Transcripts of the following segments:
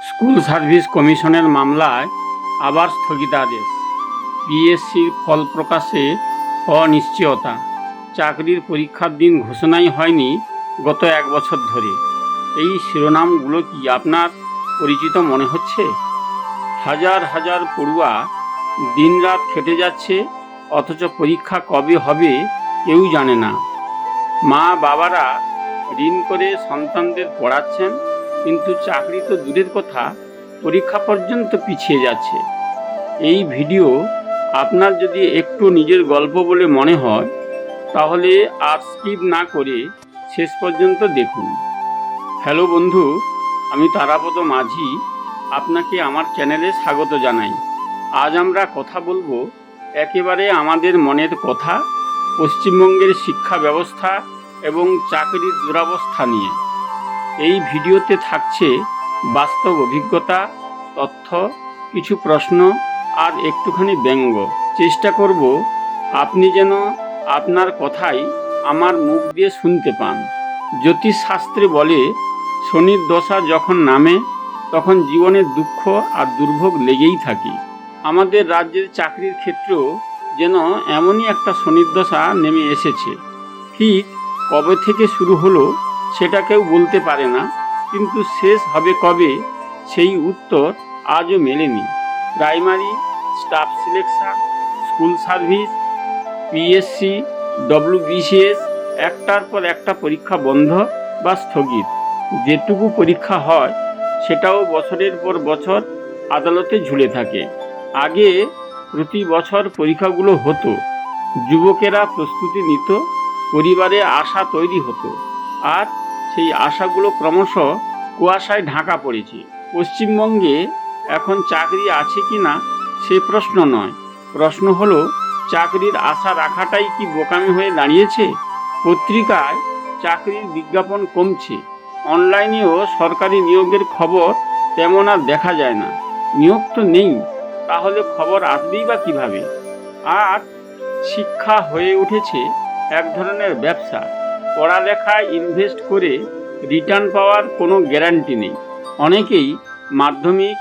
School service কমিশনের মামলায় আবার স্থগিতাদেশ। পিএসসির ফল প্রকাশে অনিশ্চয়তা। চাকরির পরীক্ষার দিন ঘোষণাই হয়নি গত 1 বছর ধরে। এই শিরোনামগুলো কি আপনার পরিচিত মনে হচ্ছে? হাজার হাজার পড়ুয়া দিনরাত খেটে যাচ্ছে, অথচ পরীক্ষা কবে হবে কেউ জানে না। মা বাবারা ঋণ করে সন্তানদের পড়াচ্ছেন, কিন্তু চাকরি তো দূরের কথা, পরীক্ষা পর্যন্ত পিছিয়ে যাচ্ছে। এই ভিডিও আপনার যদি একটু নিজের গল্প বলে মনে হয়, তাহলে আর স্কিপ না করে শেষ পর্যন্ত দেখুন। হ্যালো বন্ধু, আমি তারাপদ মাঝি, আপনাকে আমার চ্যানেলে স্বাগত জানাই। আজ আমরা কথা বলবো একেবারে আমাদের মনের কথা, পশ্চিমবঙ্গের শিক্ষা ব্যবস্থা এবং চাকরির দুরবস্থা নিয়ে। এই ভিডিওতে থাকছে বাস্তব অভিজ্ঞতা, তথ্য, কিছু প্রশ্ন আর একটুখানি ব্যঙ্গ। চেষ্টা করব আপনি যেন আপনার কথাই আমার মুখ দিয়ে শুনতে পান। জ্যোতিষশাস্ত্রে বলে, শনির দশা যখন নামে তখন জীবনের দুঃখ আর দুর্ভোগ লেগেই থাকে। আমাদের রাজ্যের চাকরির ক্ষেত্রেও যেন এমনই একটা শনির দশা নেমে এসেছে। ঠিক কবে থেকে শুরু হলো সেটা কেউ বলতে পারে না, কিন্তু শেষ হবে কবে সেই উত্তর আজও মেলেনি। Primary, staff selection, school service, PSC, WBCS, একটার পর একটা পরীক্ষা বন্ধ বা স্থগিত। যেটুকু পরীক্ষা হয় সেটাও বছরের পর বছর আদালতে ঝুলে থাকে। আগে প্রতি বছর পরীক্ষাগুলো হতো, যুবকেরা প্রস্তুতি নিত, পরিবারে আশা তৈরি হতো, আর সেই আশাগুলো ক্রমশ কুয়াশায় ঢাকা পড়েছে। পশ্চিমবঙ্গে এখন চাকরি আছে কি না সে প্রশ্ন নয়, প্রশ্ন হলো চাকরির আশা রাখাটাই কি বোকামি হয়ে দাঁড়িয়েছে? পত্রিকায় চাকরির বিজ্ঞাপন কমছে, অনলাইনেও সরকারি নিয়োগের খবর তেমন আর দেখা যায় না। নিয়োগ তো নেই, তাহলে খবর আসবেই বা কিভাবে? আর শিক্ষা হয়ে উঠেছে এক ধরনের ব্যবসা। পড়ালেখায় ইনভেস্ট করে রিটার্ন পাওয়ার কোনো গ্যারান্টি নেই। অনেকেই মাধ্যমিক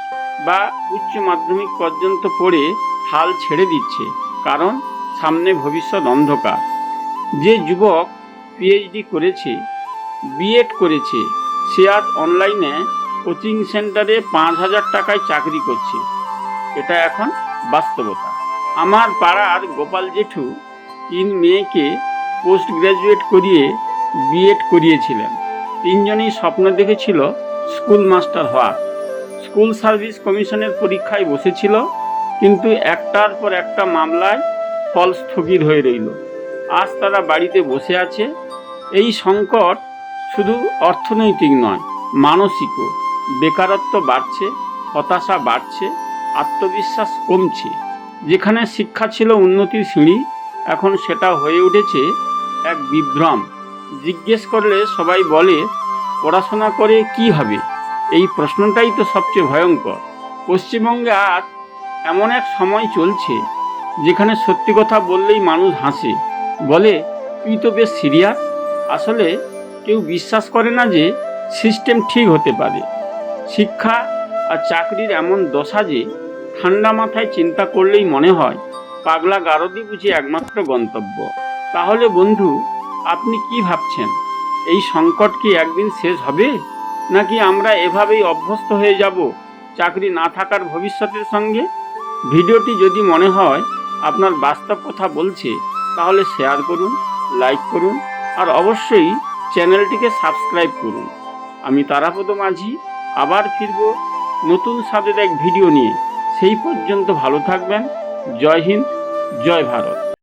বা উচ্চ মাধ্যমিক পর্যন্ত পড়ে হাল ছেড়ে দিচ্ছে, কারণ সামনে ভবিষ্যৎ অন্ধকার। যে যুবক পিএইচডি করেছে, বিএড করেছে, সে আজ অনলাইনে কোচিং সেন্টারে 5,000 টাকায় চাকরি করছে। এটা এখন বাস্তবতা। আমার পাড়ার গোপাল জেঠু 3 মেয়েকে পোস্ট গ্র্যাজুয়েট করিয়ে বিএড করিয়েছিলেন। 3জনই স্বপ্ন দেখেছিল স্কুল মাস্টার হওয়ার। স্কুল সার্ভিস কমিশনের পরীক্ষায় বসেছিল, কিন্তু একটার পর একটা মামলায় ফল স্থগিত হয়ে রইল। আজ তারা বাড়িতে বসে আছে। এই সংকট শুধু অর্থনৈতিক নয়, মানসিকও। বেকারত্ব বাড়ছে, হতাশা বাড়ছে, আত্মবিশ্বাস কমছে। যেখানে শিক্ষা ছিল উন্নতির সিঁড়ি, এখন সেটা হয়ে উঠেছে এক বিভ্রম। জিজ্ঞেস করলে সবাই বলে, পড়াশোনা করে কি হবে? এই প্রশ্নটাই তো সবচেয়ে ভয়ঙ্কর। পশ্চিমবঙ্গে আজ এমন এক সময় চলছে যেখানে সত্যি কথা বললেই মানুষ হাসে, বলে তুই তো বেশ সিরিয়াস। আসলে কেউ বিশ্বাস করে না যে সিস্টেম ঠিক হতে পারে। শিক্ষা আর চাকরির এমন দশা যে ঠান্ডা মাথায় চিন্তা করলেই মনে হয় পাগলা গারদই বুঝি একমাত্র গন্তব্য। তাহলে বন্ধু, আপনি কি ভাবছেন? এই সংকট কি একদিন শেষ হবে, নাকি আমরা এভাবেই অভ্যস্ত হয়ে যাব চাকরি না থাকার ভবিষ্যতের সঙ্গে? ভিডিওটি যদি মনে হয় আপনার বাস্তব কথা বলছে, তাহলে শেয়ার করুন, লাইক করুন, আর অবশ্যই চ্যানেলটিকে সাবস্ক্রাইব করুন। আমি তারাপদ মাঝি আবার ফিরব নতুন স্বাদের এক ভিডিও নিয়ে। সেই পর্যন্ত ভালো থাকবেন। জয় হিন্দ, জয় ভারত।